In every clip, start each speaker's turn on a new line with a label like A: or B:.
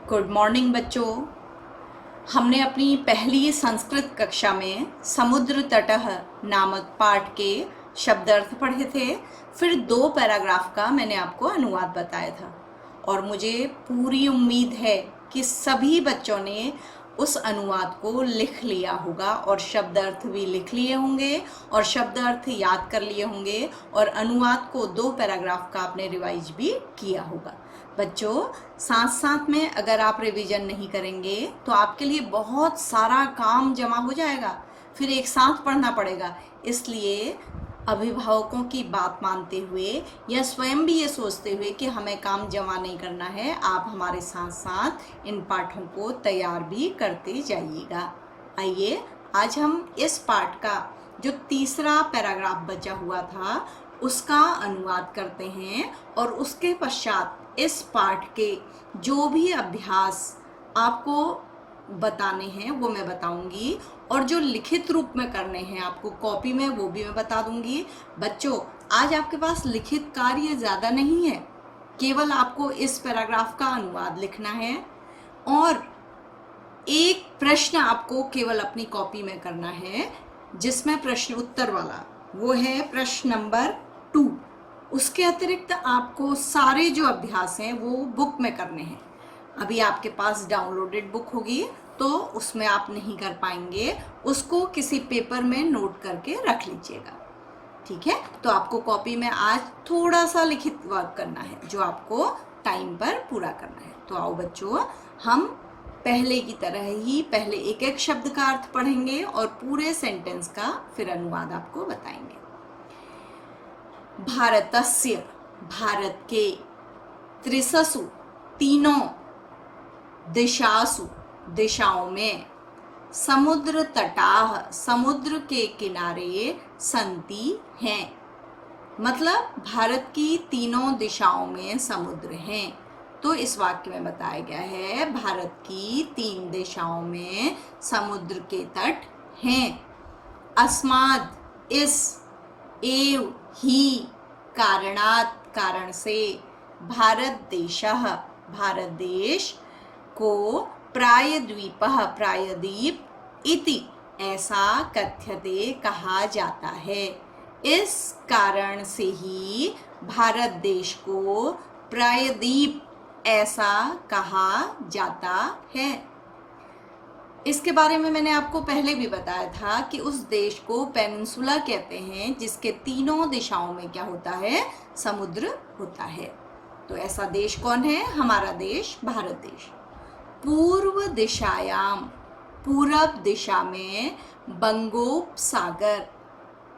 A: Good morning बच्चों। हमने अपनी पहली संस्कृत कक्षा में समुद्र तटः नामक पाठ के शब्द अर्थ पढ़े थे। फिर 2 पैराग्राफ का मैंने आपको अनुवाद बताया था और मुझे पूरी उम्मीद है कि सभी बच्चों ने उस अनुवाद को लिख लिया होगा और शब्द अर्थ भी लिख लिए होंगे और शब्द अर्थ याद कर लिए होंगे और अनुवाद को 2 पैराग्राफ का आपने रिवाइज भी किया होगा। बच्चों, साथ साथ में अगर आप रिवीजन नहीं करेंगे तो आपके लिए बहुत सारा काम जमा हो जाएगा, फिर एक साथ पढ़ना पड़ेगा। इसलिए अभिभावकों की बात मानते हुए या स्वयं भी ये सोचते हुए कि हमें काम जमा नहीं करना है, आप हमारे साथ साथ इन पाठों को तैयार भी करते जाइएगा। आइए आज हम इस पाठ का जो तीसरा पैराग्राफ बचा हुआ था उसका अनुवाद करते हैं और उसके पश्चात इस पाठ के जो भी अभ्यास आपको बताने हैं वो मैं बताऊंगी और जो लिखित रूप में करने हैं आपको कॉपी में वो भी मैं बता दूंगी। बच्चों, आज आपके पास लिखित कार्य ज़्यादा नहीं है, केवल आपको इस पैराग्राफ का अनुवाद लिखना है और एक प्रश्न आपको केवल अपनी कॉपी में करना है जिसमें प्रश्न उत्तर वाला वो है प्रश्न नंबर 2। उसके अतिरिक्त आपको सारे जो अभ्यास हैं वो बुक में करने हैं। अभी आपके पास डाउनलोडेड बुक होगी तो उसमें आप नहीं कर पाएंगे, उसको किसी पेपर में नोट करके रख लीजिएगा, ठीक है। तो आपको कॉपी में आज थोड़ा सा लिखित वर्क करना है जो आपको टाइम पर पूरा करना है। तो आओ बच्चों, हम पहले की तरह ही पहले एक एक शब्द का अर्थ पढ़ेंगे और पूरे सेंटेंस का फिर अनुवाद आपको बताएंगे। भारतस्य, भारत के, त्रिससु, तीनों, दिशासु, दिशाओं में, समुद्र तटाह, समुद्र के किनारे, संति हैं, मतलब भारत की तीनों दिशाओं में समुद्र हैं। तो इस वाक्य में बताया गया है भारत की 3 दिशाओं में समुद्र के तट हैं। अस्माद, इस, एव, ही, कारणात्, कारण से, भारत देशः, भारत देश को, प्रायद्वीपः, प्रायद्वीप, इति, ऐसा कथ्यते, कहा जाता है। इस कारण से ही भारत देश को प्रायद्वीप ऐसा कहा जाता है। इसके बारे में मैंने आपको पहले भी बताया था कि उस देश को पेनिनसुला कहते हैं जिसके तीनों दिशाओं में क्या होता है, समुद्र होता है। तो ऐसा देश कौन है, हमारा देश भारत देश। पूर्व दिशायाम, पूरब दिशा में, बंगोपसागर,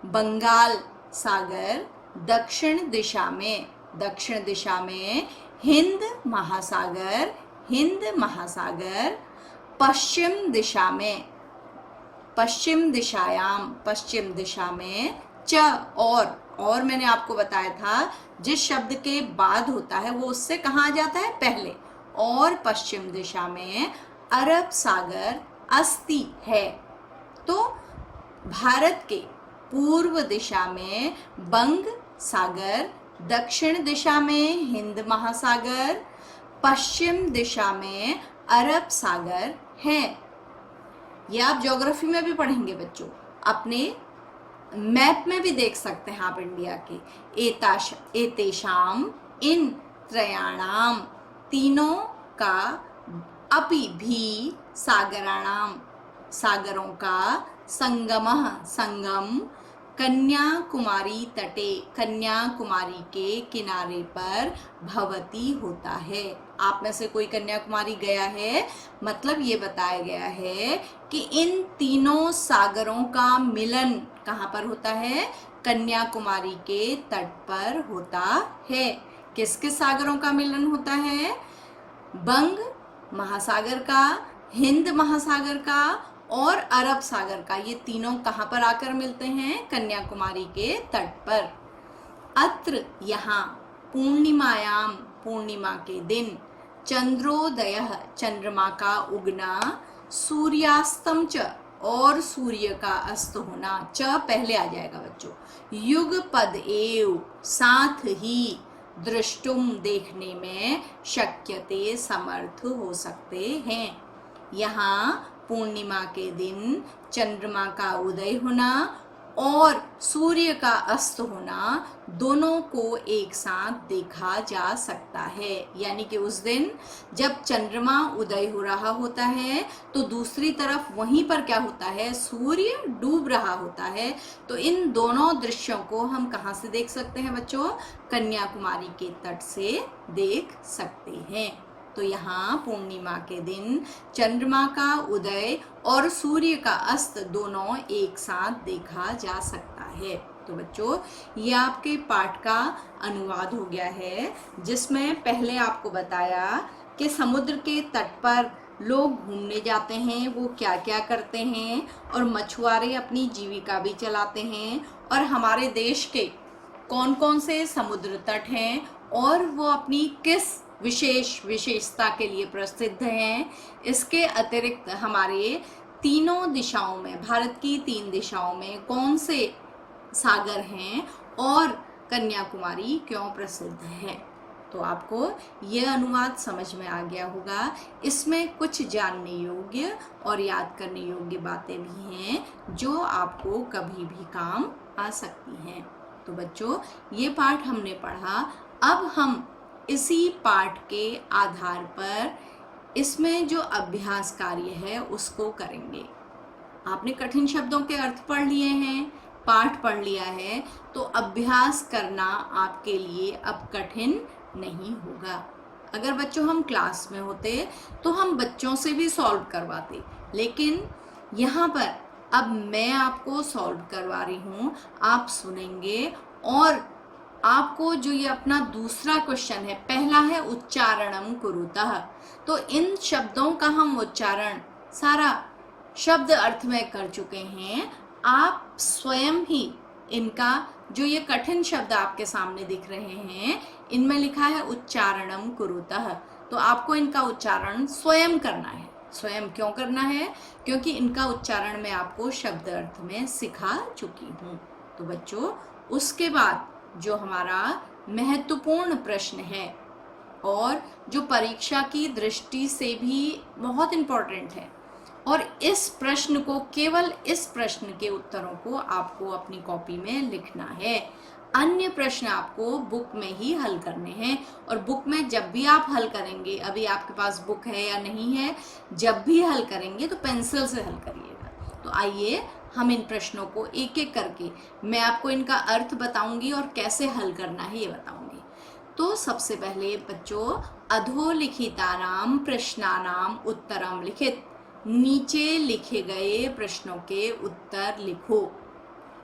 A: बंगाल सागर, दक्षिण दिशा में, दक्षिण दिशा में, हिंद महासागर, हिंद महासागर, पश्चिम दिशा में, पश्चिम दिशायाम, पश्चिम दिशा में, च, और मैंने आपको बताया था जिस शब्द के बाद होता है वो उससे कहाँ आ जाता है, पहले। और पश्चिम दिशा में अरब सागर अस्ति है। तो भारत के पूर्व दिशा में बंग सागर, दक्षिण दिशा में हिंद महासागर, पश्चिम दिशा में अरब सागर है। यह आप ज्योग्राफी में भी पढ़ेंगे बच्चों, अपने मैप में भी देख सकते हैं आप इंडिया के। एतेषाम, इन त्रयाणाम, तीनों का, अपि भी, सागराणाम, सागरों का, संगमः, संगम, कन्याकुमारी तटे, कन्याकुमारी के किनारे पर, भवती, होता है। आप में से कोई कन्याकुमारी गया है, मतलब ये बताया गया है कि इन तीनों सागरों का मिलन कहाँ पर होता है, कन्याकुमारी के तट पर होता है। किस किस सागरों का मिलन होता है, बंग महासागर का, हिंद महासागर का और अरब सागर का। ये तीनों कहाँ पर आकर मिलते हैं, कन्याकुमारी के तट पर। अत्र, यहाँ, पूर्णिमायाम, पूर्णिमा के दिन, चंद्रोदयः, चंद्रमा का उगना, सूर्यास्तम च, और सूर्य का अस्त होना, च पहले आ जाएगा बच्चों। युगपद एव, साथ ही, दृष्टुम देखने में, शक्यते समर्थ हो सकते हैं। यहाँ पूर्णिमा के दिन चंद्रमा का उदय होना और सूर्य का अस्त होना दोनों को एक साथ देखा जा सकता है। यानी कि उस दिन जब चंद्रमा उदय हो रहा होता है तो दूसरी तरफ वहीं पर क्या होता है, सूर्य डूब रहा होता है। तो इन दोनों दृश्यों को हम कहाँ से देख सकते हैं बच्चों? कन्याकुमारी के तट से देख सकते हैं। तो यहाँ पूर्णिमा के दिन चंद्रमा का उदय और सूर्य का अस्त दोनों एक साथ देखा जा सकता है। तो बच्चों ये आपके पाठ का अनुवाद हो गया है, जिसमें पहले आपको बताया कि समुद्र के तट पर लोग घूमने जाते हैं, वो क्या क्या करते हैं, और मछुआरे अपनी जीविका भी चलाते हैं, और हमारे देश के कौन कौन से समुद्र तट हैं और वो अपनी किस विशेषता के लिए प्रसिद्ध हैं। इसके अतिरिक्त हमारे तीनों दिशाओं में, भारत की 3 दिशाओं में कौन से सागर हैं और कन्याकुमारी क्यों प्रसिद्ध है। तो आपको यह अनुवाद समझ में आ गया होगा। इसमें कुछ जानने योग्य और याद करने योग्य बातें भी हैं जो आपको कभी भी काम आ सकती हैं। तो बच्चों ये पाठ हमने पढ़ा। अब हम इसी पाठ के आधार पर इसमें जो अभ्यास कार्य है उसको करेंगे। आपने कठिन शब्दों के अर्थ पढ़ लिए हैं, पाठ पढ़ लिया है, तो अभ्यास करना आपके लिए अब कठिन नहीं होगा। अगर बच्चों हम क्लास में होते तो हम बच्चों से भी सॉल्व करवाते, लेकिन यहाँ पर अब मैं आपको सॉल्व करवा रही हूँ, आप सुनेंगे। और आपको जो ये अपना दूसरा क्वेश्चन है, पहला है उच्चारणम कुरुतः, तो इन शब्दों का हम उच्चारण सारा शब्द अर्थ में कर चुके हैं। आप स्वयं ही इनका जो ये कठिन शब्द आपके सामने दिख रहे हैं, इनमें लिखा है उच्चारणम कुरुतः, तो आपको इनका उच्चारण स्वयं करना है। स्वयं क्यों करना है? क्योंकि इनका उच्चारण मैं आपको शब्द अर्थ में सिखा चुकी हूँ। तो बच्चों उसके बाद जो हमारा महत्वपूर्ण प्रश्न है और जो परीक्षा की दृष्टि से भी बहुत इम्पोर्टेंट है, और इस प्रश्न को, केवल इस प्रश्न के उत्तरों को आपको अपनी कॉपी में लिखना है। अन्य प्रश्न आपको बुक में ही हल करने हैं। और बुक में जब भी आप हल करेंगे, अभी आपके पास बुक है या नहीं है, जब भी हल करेंगे तो पेंसिल से हल करिएगा। तो आइए हम इन प्रश्नों को एक एक करके, मैं आपको इनका अर्थ बताऊंगी और कैसे हल करना है ये बताऊंगी। तो सबसे पहले बच्चों, अधोलिखितानाम प्रश्नानाम उत्तरम लिखित, नीचे लिखे गए प्रश्नों के उत्तर लिखो।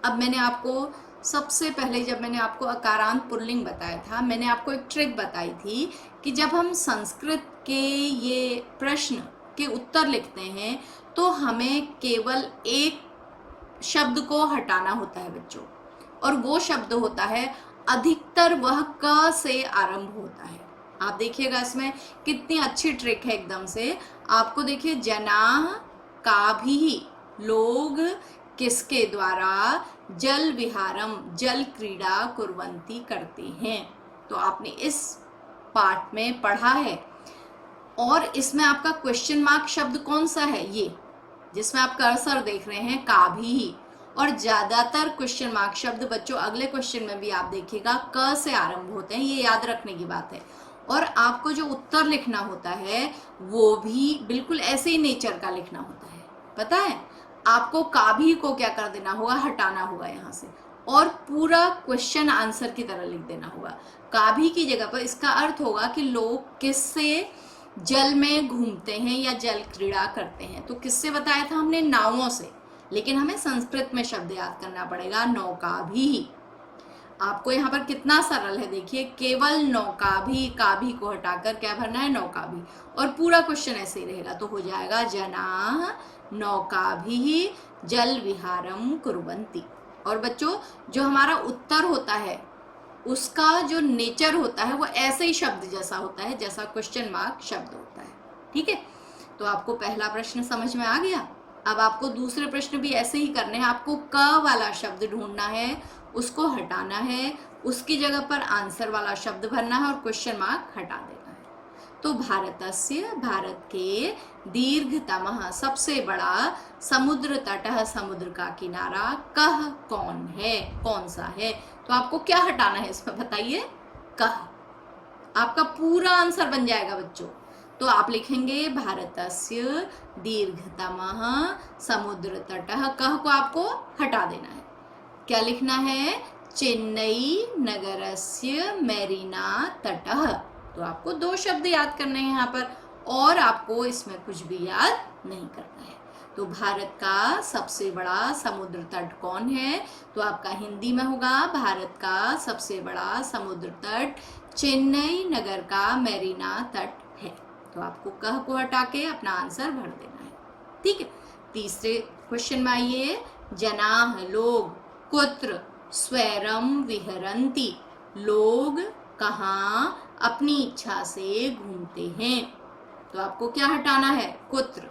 A: अब मैंने आपको सबसे पहले, जब मैंने आपको अकारांत पुल्लिंग बताया था, मैंने आपको एक ट्रिक बताई थी कि जब हम संस्कृत के ये प्रश्न के उत्तर लिखते हैं तो हमें केवल एक शब्द को हटाना होता है बच्चों, और वो शब्द होता है, अधिकतर वह क से आरंभ होता है। आप देखिएगा इसमें कितनी अच्छी ट्रिक है एकदम से। आपको देखिए, जनाः का भी, लोग किसके द्वारा, जल विहारम, जल क्रीड़ा कुर्वन्ति करते हैं। तो आपने इस पाठ में पढ़ा है, और इसमें आपका क्वेश्चन मार्क शब्द कौन सा है? ये जिसमें आप कर्सर देख रहे हैं, का भी। और ज्यादातर क्वेश्चन मार्क शब्द बच्चों अगले क्वेश्चन में भी आप देखिएगा क से आरंभ होते हैं, ये याद रखने की बात है। और आपको जो उत्तर लिखना होता है वो भी बिल्कुल ऐसे ही नेचर का लिखना होता है। पता है, आपको का भी को क्या कर देना होगा, हटाना होगा यहाँ से, और पूरा क्वेश्चन आंसर की तरह लिख देना होगा। का भी की जगह पर इसका अर्थ होगा कि लोग किससे जल में घूमते हैं या जल क्रीड़ा करते हैं। तो किससे बताया था हमने? नावों से। लेकिन हमें संस्कृत में शब्द याद करना पड़ेगा, नौका भी। आपको यहाँ पर कितना सरल है, देखिए, केवल नौका भी, का भी को हटाकर क्या भरना है? नौका भी। और पूरा क्वेश्चन ऐसे ही रहेगा, तो हो जाएगा जनाः नौका भी जल विहारम कुर्वन्ति। और बच्चों जो हमारा उत्तर होता है उसका जो नेचर होता है वो ऐसे ही शब्द जैसा होता है जैसा क्वेश्चन मार्क शब्द होता है। ठीक है, तो आपको पहला प्रश्न समझ में आ गया। अब आपको दूसरे प्रश्न भी ऐसे ही करने हैं। आपको क वाला शब्द ढूंढना है, उसको हटाना है, उसकी जगह पर आंसर वाला शब्द भरना है और क्वेश्चन मार्क हटा देना है। तो भारतस्य, भारत के, दीर्घतमः, सबसे बड़ा, समुद्र तटः, समुद्र का किनारा, कह, कौन है, कौन सा है। तो आपको क्या हटाना है इसमें बताइए, कह। आपका पूरा आंसर बन जाएगा बच्चों। तो आप लिखेंगे भारतस्य दीर्घतमः समुद्र तटः, कह को आपको हटा देना है। क्या लिखना है, चेन्नई नगरस्य मेरीना तटः। तो आपको 2 शब्द याद करने हैं यहाँ पर, और आपको इसमें कुछ भी याद नहीं करना है। तो भारत का सबसे बड़ा समुद्र तट कौन है, तो आपका हिंदी में होगा, भारत का सबसे बड़ा समुद्र तट चेन्नई नगर का मेरीना तट है। तो आपको कह को हटा के अपना आंसर भर देना है। ठीक है। तीसरे क्वेश्चन में आइए, जनाः, लोग, कुत्र स्वैरम विहरन्ति, लोग कहाँ अपनी इच्छा से घूमते हैं। तो आपको क्या हटाना है, कुत्र,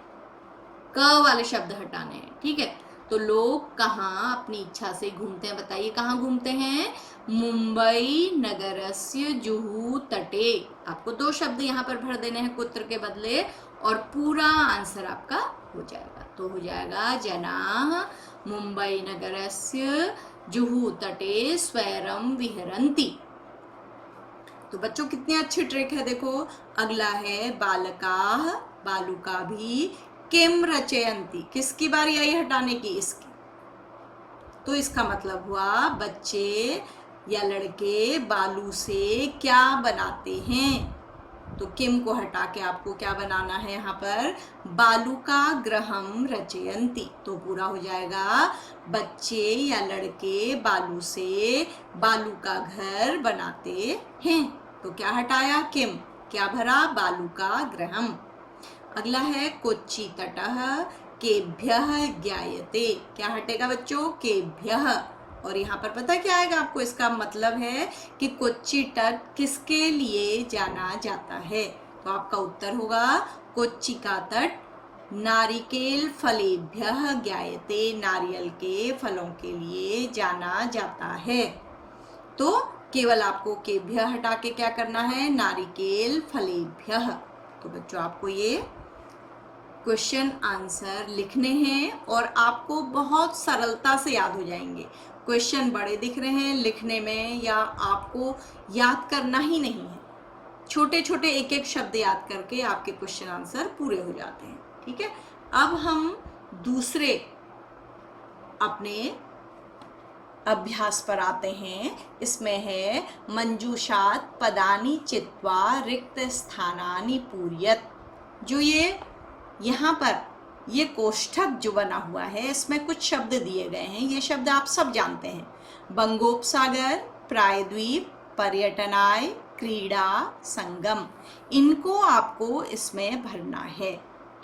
A: क वाले शब्द हटाने हैं। ठीक है। तो लोग कहाँ अपनी इच्छा से घूमते हैं, बताइए कहाँ घूमते हैं, मुंबई नगरस्य जुहू तटे। आपको 2 शब्द यहाँ पर भर देने हैं कुत्र के बदले, और पूरा आंसर आपका हो जाएगा। तो हो जाएगा, जनाः मुंबई नगरस्य जुहू तटे स्वैरम विहरन्ति। तो बच्चों कितनी अच्छी ट्रिक है, देखो। अगला है, बालकाः, बालुका भी, किम रचयन्ति, किसकी बारी आई हटाने की, इसकी। तो इसका मतलब हुआ, बच्चे या लड़के बालू से क्या बनाते हैं। तो किम को हटा के आपको क्या बनाना है यहाँ पर, बालू का ग्रहम रचयन्ति। तो पूरा हो जाएगा, बच्चे या लड़के बालू से बालू का घर बनाते हैं। तो क्या हटाया, किम, क्या भरा, बालू का ग्रहम। अगला है, कोच्चि तटः केभ्यः ज्ञायते। क्या हटेगा बच्चों, केभ्यः। और यहाँ पर पता क्या आएगा आपको, इसका मतलब है कि कोच्चि तट किसके लिए जाना जाता है। तो आपका उत्तर होगा, कोच्चि का तट नारिकेल फलेभ्यः ज्ञायते, नारियल के फलों के लिए जाना जाता है। तो केवल आपको केभ्यः हटा के क्या करना है, नारिकेल फलेभ्यः। तो बच्चों आपको ये क्वेश्चन आंसर लिखने हैं और आपको बहुत सरलता से याद हो जाएंगे। क्वेश्चन बड़े दिख रहे हैं लिखने में, या आपको याद करना ही नहीं है, छोटे छोटे एक एक शब्द याद करके आपके क्वेश्चन आंसर पूरे हो जाते हैं। ठीक है। अब हम दूसरे अपने अभ्यास पर आते हैं। इसमें है, मंजूषात् पदानि चित्वा रिक्त स्थानानि पूरयत्। जो ये यहाँ पर ये कोष्ठक जो बना हुआ है, इसमें कुछ शब्द दिए गए हैं। ये शब्द आप सब जानते हैं, बंगोपसागर, प्रायद्वीप, पर्यटनाय, क्रीड़ा, संगम। इनको आपको इसमें भरना है।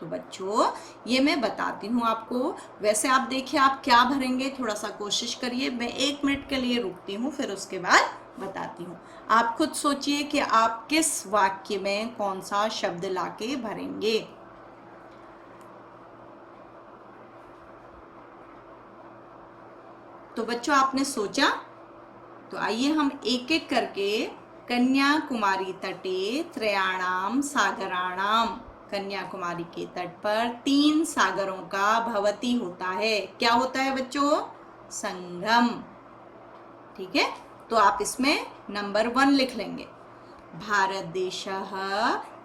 A: तो बच्चों ये मैं बताती हूँ आपको। वैसे आप देखिए आप क्या भरेंगे, थोड़ा सा कोशिश करिए। मैं 1 मिनट के लिए रुकती हूँ, फिर उसके बाद बताती हूँ। आप खुद सोचिए कि आप किस वाक्य में कौन सा शब्द लाके भरेंगे। तो बच्चों आपने सोचा, तो आइए हम एक एक करके, कन्याकुमारी तटे त्रयाणाम सागराणाम, कन्याकुमारी के तट पर 3 सागरों का भवती होता है। क्या होता है बच्चों, संगम। ठीक है। तो आप इसमें नंबर 1 लिख लेंगे, भारत देशः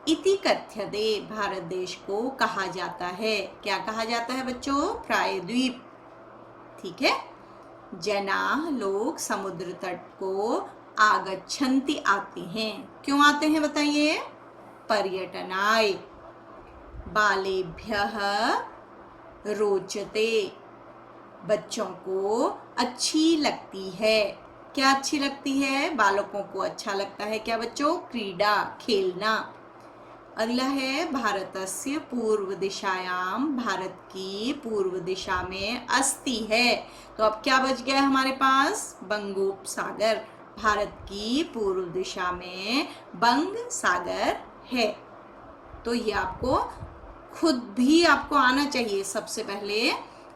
A: इति कथ्यते, भारत देश को कहा जाता है। क्या कहा जाता है बच्चों, प्रायद्वीप। ठीक है। जनाः, लोग, समुद्र तट को आगच्छन्ति, आते हैं। क्यों आते हैं बताइए, पर्यटनाय। बालेभ्यः रोचते, बच्चों को अच्छी लगती है। क्या अच्छी लगती है, बालकों को अच्छा लगता है क्या बच्चों, क्रीड़ा, खेलना। अगला है, भारतस्य पूर्व दिशायाम, भारत की पूर्व दिशा में अस्ति है। तो अब क्या बच गया हमारे पास, बंगोपसागर। भारत की पूर्व दिशा में बंग सागर है। तो ये आपको खुद भी आपको आना चाहिए। सबसे पहले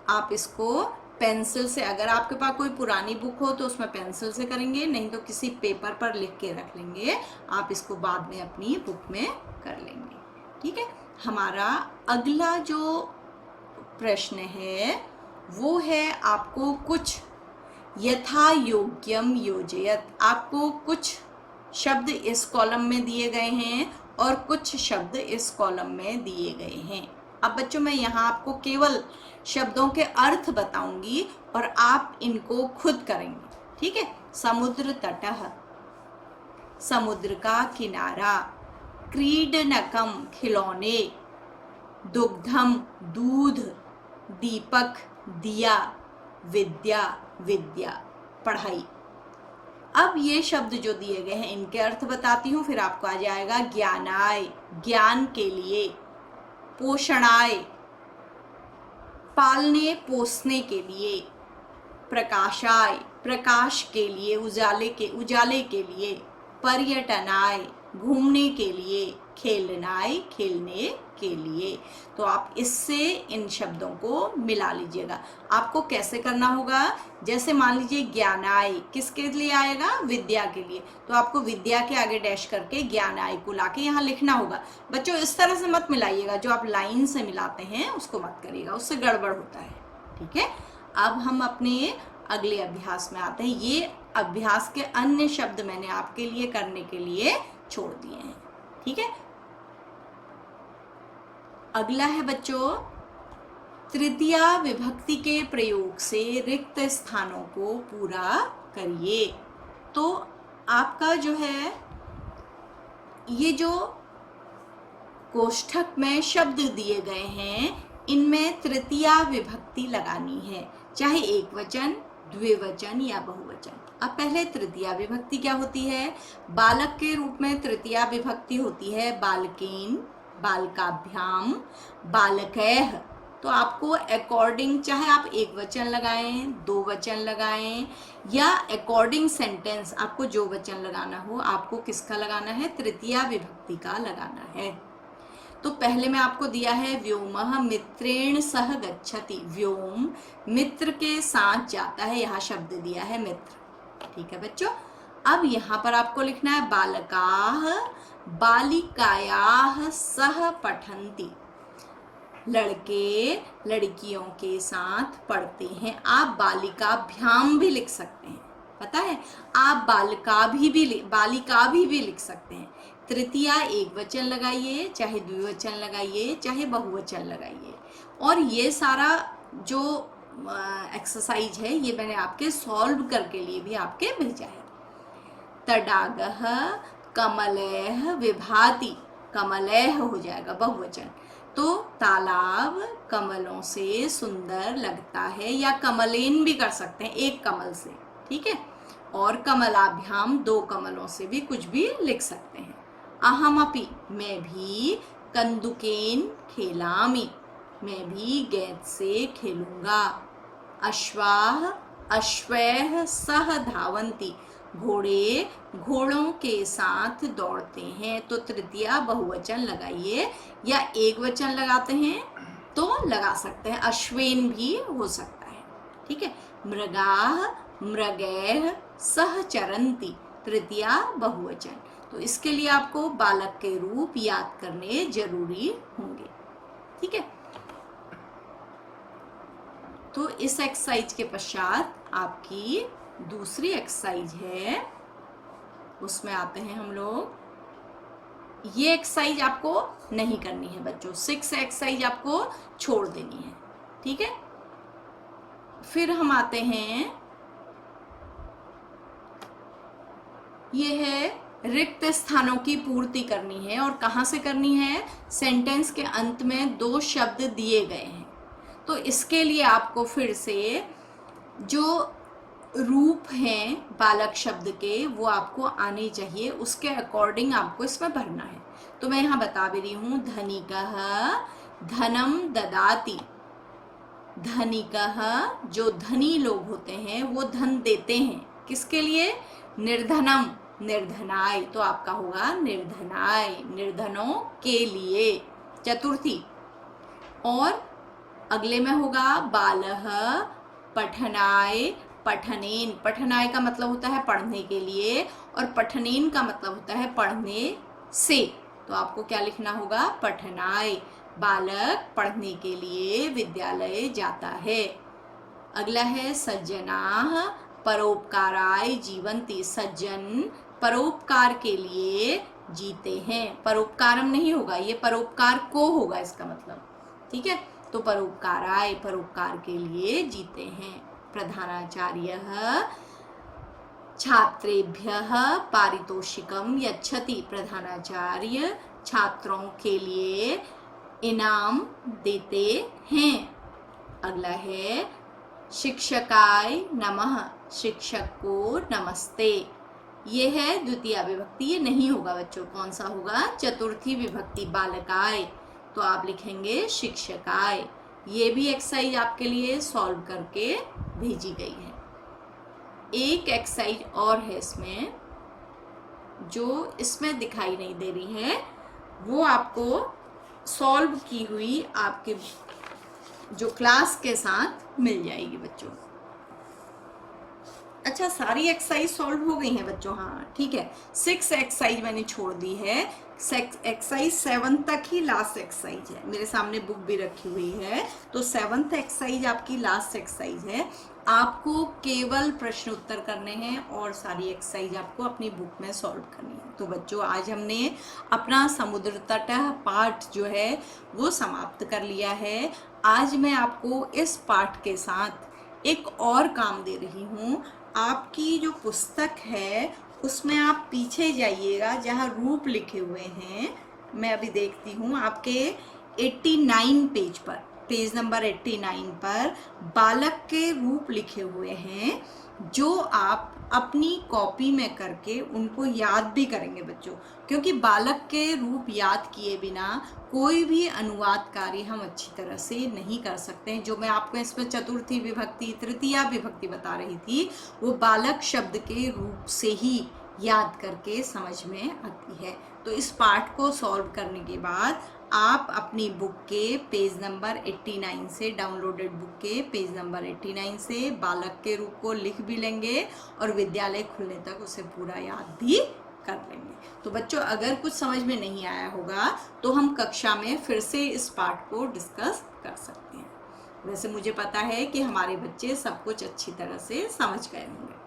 A: आप इसको पेंसिल से, अगर आपके पास कोई पुरानी बुक हो तो उसमें पेंसिल से करेंगे, नहीं तो किसी पेपर पर लिख के रख लेंगे। आप इसको बाद में अपनी बुक में कर लेंगे। ठीक है, हमारा अगला जो प्रश्न है वो है आपको कुछ यथा योग्यम योजयत। आपको कुछ शब्द इस कॉलम में दिए गए हैं और कुछ शब्द इस कॉलम में दिए गए हैं। अब बच्चों मैं यहाँ आपको केवल शब्दों के अर्थ बताऊंगी और आप इनको खुद करेंगे। ठीक है, समुद्र तटः, समुद्र का किनारा, क्रीडनकम खिलौने, दुग्धम दूध, दीपक दिया, विद्या विद्या पढ़ाई। अब ये शब्द जो दिए गए हैं इनके अर्थ बताती हूँ, फिर आपको आ जाएगा ज्ञानाय, ज्ञान के लिए, पोषणाय, पालने पोसने के लिए, प्रकाशाय, प्रकाश के लिए, उजाले के लिए, पर्यटनाय, घूमने के लिए, खेलनाय, खेलने के लिए। तो आप इससे इन शब्दों को मिला लीजिएगा। आपको कैसे करना होगा, जैसे मान लीजिए ज्ञानाय किसके लिए आएगा, विद्या के लिए, तो आपको विद्या के आगे डैश करके ज्ञानाय को लाके यहाँ लिखना होगा। बच्चों इस तरह से मत मिलाइएगा, जो आप लाइन से मिलाते हैं उसको मत करिएगा, उससे गड़बड़ होता है। ठीक है, अब हम अपने अगले अभ्यास में आते हैं। ये अभ्यास के अन्य शब्द मैंने आपके लिए करने के लिए छोड़ दिए हैं। ठीक है, अगला है बच्चों, तृतीया विभक्ति के प्रयोग से रिक्त स्थानों को पूरा करिए। तो आपका जो है ये जो कोष्ठक में शब्द दिए गए हैं इनमें तृतीया विभक्ति लगानी है, चाहे एक वचन, द्विवचन या बहुवचन। अब पहले तृतीया विभक्ति क्या होती है, बालक के रूप में तृतीया विभक्ति होती है बालकेन, बालकाभ्याम, बालकैः। तो आपको अकॉर्डिंग, चाहे आप एक वचन लगाएं, दो वचन लगाएं या अकॉर्डिंग सेंटेंस, आपको जो वचन लगाना हो आपको किसका लगाना है, तृतीया विभक्ति का लगाना है। तो पहले में आपको दिया है व्योमः मित्रेण सह गच्छति, व्योम मित्र के साथ जाता है, यहाँ शब्द दिया है मित्र। ठीक है बच्चों, अब यहाँ पर आपको लिखना है बालकाः बालिकायाः सह पठन्ति, लड़के लड़कियों के साथ पढ़ते हैं। आप बालिकाभ्याम भी लिख सकते हैं, पता है, आप बालिका भी लिख सकते हैं। तृतीया एक वचन लगाइए, चाहे द्विवचन लगाइए, चाहे बहुवचन लगाइए। और ये सारा जो एक्सरसाइज है ये मैंने आपके सॉल्व करके लिए भी आपके भेजा है। तडागः कमलैः विभाति, कमलैः हो जाएगा बहुवचन। तो तालाब कमलों से सुंदर लगता है, या कमलेन भी कर सकते हैं एक कमल से। ठीक है, और कमलाभ्याम दो कमलों से भी कुछ भी लिख सकते हैं। अहमपि मैं भी, कंदुकेन खेलामि मैं भी गेंद से खेलूंगा। अश्वाः अश्वैः सह धावन्ति, घोड़े घोड़ों के साथ दौड़ते हैं। तो तृतीया बहुवचन लगाइए, या एक वचन लगाते हैं तो लगा सकते हैं, अश्वेन भी हो सकता है। ठीक है, मृगाः मृगैः सह चरन्ति, तृतीया बहुवचन। तो इसके लिए आपको बालक के रूप याद करने जरूरी होंगे। ठीक है, तो इस एक्सरसाइज के पश्चात आपकी दूसरी एक्सरसाइज है, उसमें आते हैं हम लोग। ये एक्सरसाइज आपको नहीं करनी है बच्चों, 6 एक्सरसाइज आपको छोड़ देनी है। ठीक है, फिर हम आते हैं, ये है रिक्त स्थानों की पूर्ति करनी है। और कहाँ से करनी है, सेंटेंस के अंत में 2 शब्द दिए गए हैं। तो इसके लिए आपको फिर से जो रूप हैं बालक शब्द के वो आपको आने चाहिए, उसके अकॉर्डिंग आपको इसमें भरना है। तो मैं यहाँ बता भी रही हूँ, धनिकः धनम ददाति, धनिकः जो धनी लोग होते हैं वो धन देते हैं, किसके लिए, निर्धनम निर्धनाय। तो आपका होगा निर्धनाय, निर्धनों के लिए। चतुर्थी और अगले में होगा बालः पठनाय पठनेन। पठनाय का मतलब होता है पढ़ने के लिए और पठनेन का मतलब होता है पढ़ने से। तो आपको क्या लिखना होगा? पठनाय, बालक पढ़ने के लिए विद्यालय जाता है। अगला है सज्जनाः परोपकाराय जीवन्ति। सज्जन परोपकार के लिए जीते हैं। परोपकारम नहीं होगा, ये परोपकार को होगा इसका मतलब, ठीक है। तो परोपकाराय, परोपकार के लिए जीते हैं। प्रधानाचार्यः छात्रेभ्यः पारितोषिकम यच्छति। प्रधानाचार्य छात्रों के लिए इनाम देते हैं। अगला है शिक्षकाय नमः। शिक्षक को नमस्ते। ये है द्वितीय विभक्ति, ये नहीं होगा बच्चों। कौन सा होगा? चतुर्थी विभक्ति बालकाय। तो आप लिखेंगे शिक्षकाय। ये भी एक्सरसाइज आपके लिए सॉल्व करके भेजी गई है। एक एक्सरसाइज और है इसमें, जो इसमें दिखाई नहीं दे रही है, वो आपको सॉल्व की हुई आपके जो क्लास के साथ मिल जाएगी बच्चों। अच्छा, सारी एक्सरसाइज सॉल्व हो गई हैं बच्चों? हाँ ठीक है। 6 एक्सरसाइज मैंने छोड़ दी है। एक्सरसाइज 7 तक ही लास्ट एक्सरसाइज है। मेरे सामने बुक भी रखी हुई है। तो 7th एक्सरसाइज आपकी लास्ट एक्सरसाइज है। आपको केवल प्रश्न उत्तर करने हैं और सारी एक्सरसाइज आपको अपनी बुक में सॉल्व करनी है। तो बच्चों, आज हमने अपना समुद्र तट पाठ जो है वो समाप्त कर लिया है। आज मैं आपको इस पाठ के साथ एक और काम दे रही हूँ। आपकी जो पुस्तक है उसमें आप पीछे जाइएगा जहाँ रूप लिखे हुए हैं। मैं अभी देखती हूँ आपके 89 पेज पर, पेज नंबर 89 पर बालक के रूप लिखे हुए हैं, जो आप अपनी कॉपी में करके उनको याद भी करेंगे बच्चों। क्योंकि बालक के रूप याद किए बिना कोई भी अनुवाद कार्य हम अच्छी तरह से नहीं कर सकते हैं। जो मैं आपको इसमें चतुर्थी विभक्ति, तृतीया विभक्ति बता रही थी, वो बालक शब्द के रूप से ही याद करके समझ में आती है। तो इस पाठ को सॉल्व करने के बाद आप अपनी बुक के पेज नंबर 89 से, डाउनलोडेड बुक के पेज नंबर 89 से बालक के रूप को लिख भी लेंगे और विद्यालय खुलने तक उसे पूरा याद भी कर लेंगे। तो बच्चों, अगर कुछ समझ में नहीं आया होगा तो हम कक्षा में फिर से इस पाठ को डिस्कस कर सकते हैं। वैसे मुझे पता है कि हमारे बच्चे सब कुछ अच्छी तरह से समझ गए होंगे।